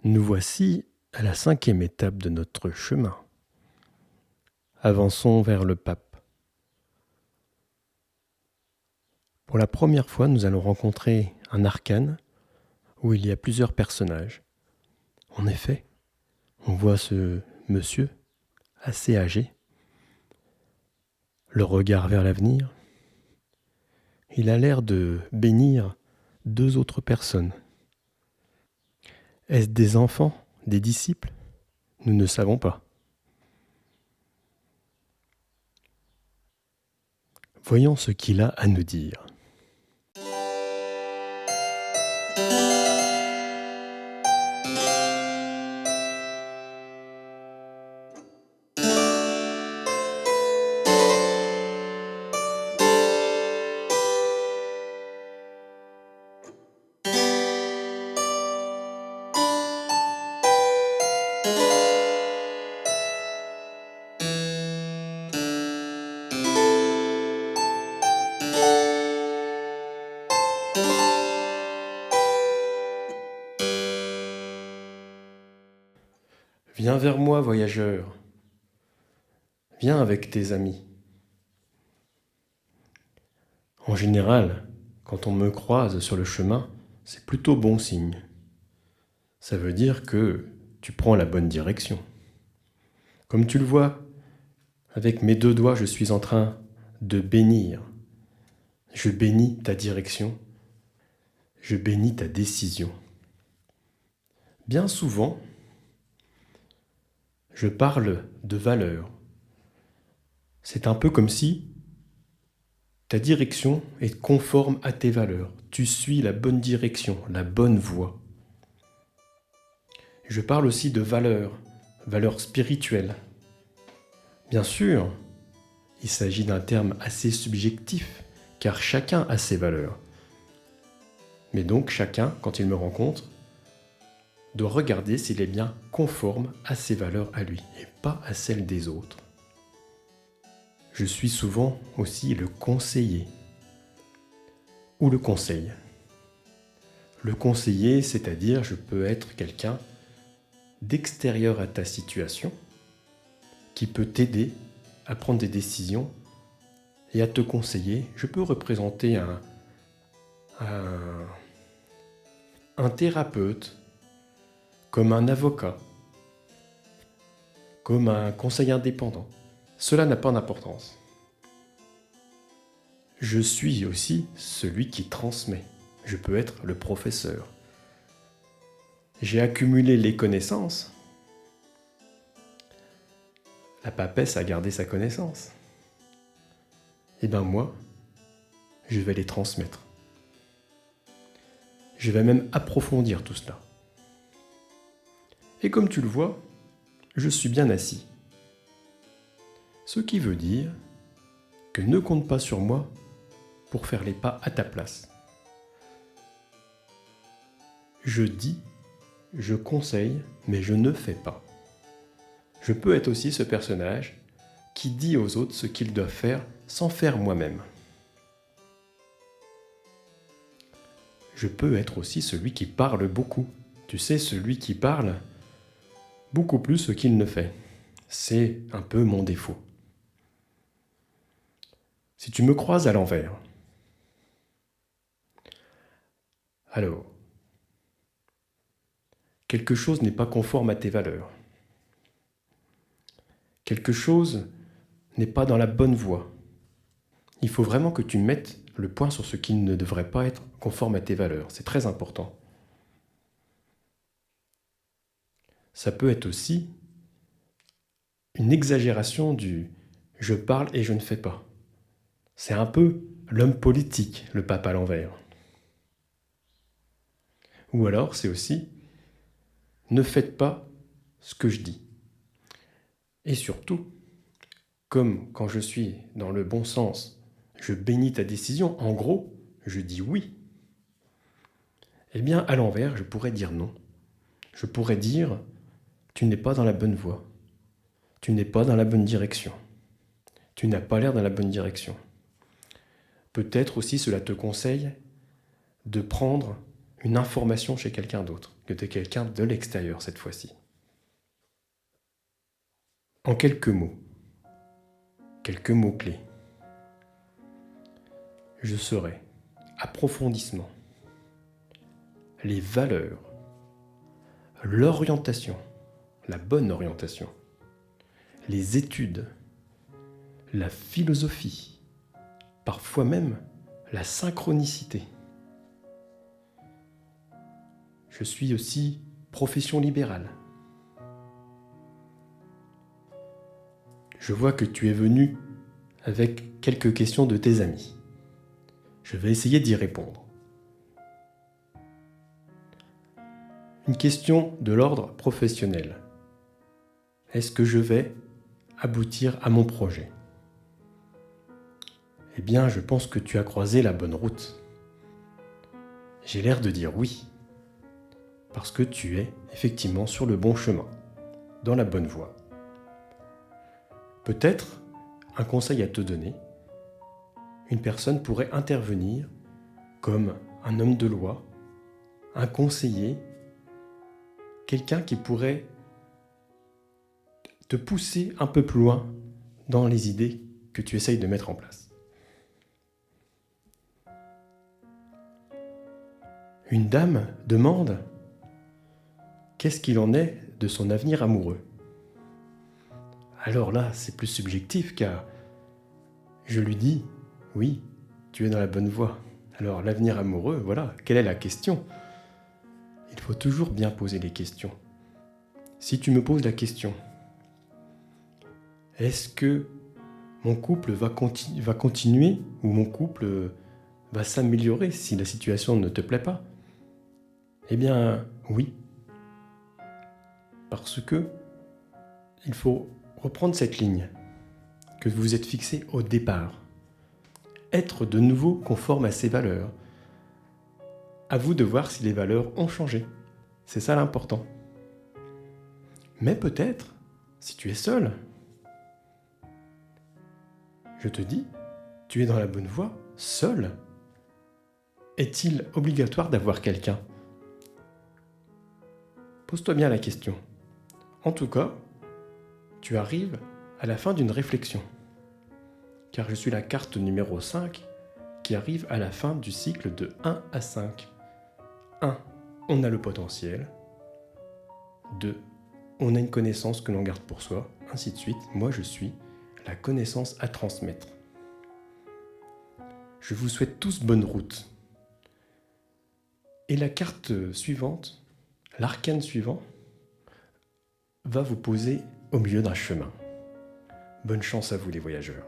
Nous voici à la 5e étape de notre chemin. Avançons vers le pape. Pour la première fois, nous allons rencontrer un arcane où il y a plusieurs personnages. En effet, on voit ce monsieur assez âgé, le regard vers l'avenir. Il a l'air de bénir 2 autres personnes. Est-ce des enfants, des disciples ? Nous ne savons pas. Voyons ce qu'il a à nous dire. Viens vers moi, voyageur. Viens avec tes amis. En général, quand on me croise sur le chemin, c'est plutôt bon signe. Ça veut dire que tu prends la bonne direction. Comme tu le vois, avec mes 2 doigts, je suis en train de bénir. Je bénis ta direction. Je bénis ta décision. Bien souvent, je parle de valeur. C'est un peu comme si ta direction est conforme à tes valeurs. Tu suis la bonne direction, la bonne voie. Je parle aussi de valeurs spirituelles. Bien sûr, il s'agit d'un terme assez subjectif, car chacun a ses valeurs. Mais donc chacun, quand il me rencontre, doit regarder s'il est bien conforme à ses valeurs à lui, et pas à celles des autres. Je suis souvent aussi le conseiller, ou le conseil. Le conseiller, c'est-à-dire je peux être quelqu'un d'extérieur à ta situation, qui peut t'aider à prendre des décisions et à te conseiller. Je peux représenter un thérapeute, comme un avocat, comme un conseiller indépendant. Cela n'a pas d'importance. Je suis aussi celui qui transmet. Je peux être le professeur. J'ai accumulé les connaissances. La papesse a gardé sa connaissance. Et bien moi, je vais les transmettre. Je vais même approfondir tout cela. Et comme tu le vois, je suis bien assis. Ce qui veut dire que ne compte pas sur moi pour faire les pas à ta place. Je dis, je conseille, mais je ne fais pas. Je peux être aussi ce personnage qui dit aux autres ce qu'ils doivent faire sans faire moi-même. Je peux être aussi celui qui parle beaucoup. Tu sais, celui qui parle beaucoup plus qu'il ne fait. C'est un peu mon défaut. Si tu me croises à l'envers, alors, quelque chose n'est pas conforme à tes valeurs. Quelque chose n'est pas dans la bonne voie. Il faut vraiment que tu mettes le point sur ce qui ne devrait pas être conforme à tes valeurs. C'est très important. Ça peut être aussi une exagération du « je parle et je ne fais pas ». C'est un peu l'homme politique, le pape à l'envers. Ou alors c'est aussi « ne faites pas ce que je dis ». Et surtout, comme quand je suis dans le bon sens, je bénis ta décision, en gros, je dis oui. Eh bien, à l'envers, je pourrais dire non. Je pourrais dire « tu n'es pas dans la bonne voie ». Tu n'es pas dans la bonne direction. Tu n'as pas l'air dans la bonne direction. Peut-être aussi cela te conseille de prendre une information chez quelqu'un d'autre. que de quelqu'un de l'extérieur cette fois-ci. En quelques mots-clés, je serai approfondissement, les valeurs, l'orientation, la bonne orientation, les études, la philosophie, parfois même la synchronicité. Je suis aussi profession libérale. Je vois que tu es venu avec quelques questions de tes amis. Je vais essayer d'y répondre. Une question de l'ordre professionnel. Est-ce que je vais aboutir à mon projet ? Eh bien, je pense que tu as croisé la bonne route. J'ai l'air de dire oui, parce que tu es effectivement sur le bon chemin, dans la bonne voie. Peut-être un conseil à te donner. Une personne pourrait intervenir comme un homme de loi, un conseiller, quelqu'un qui pourrait te pousser un peu plus loin dans les idées que tu essayes de mettre en place. Une dame demande qu'est-ce qu'il en est de son avenir amoureux. Alors là, c'est plus subjectif car je lui dis oui, tu es dans la bonne voie. Alors l'avenir amoureux, voilà, quelle est la question ? Il faut toujours bien poser les questions. Si tu me poses la question, est-ce que mon couple va continuer ou mon couple va s'améliorer si la situation ne te plaît pas ? Eh bien, oui. Parce que il faut reprendre cette ligne que vous êtes fixée au départ. Être de nouveau conforme à ses valeurs. À vous de voir si les valeurs ont changé. C'est ça l'important. Mais peut-être, si tu es seul, je te dis, tu es dans la bonne voie, seul. Est-il obligatoire d'avoir quelqu'un ? Pose-toi bien la question. En tout cas, tu arrives à la fin d'une réflexion. Car je suis la carte numéro 5 qui arrive à la fin du cycle de 1 à 5. 1. On a le potentiel. 2. On a une connaissance que l'on garde pour soi. Ainsi de suite. Moi, je suis la connaissance à transmettre. Je vous souhaite tous bonne route. Et la carte suivante, l'arcane suivant, va vous poser au milieu d'un chemin. Bonne chance à vous les voyageurs.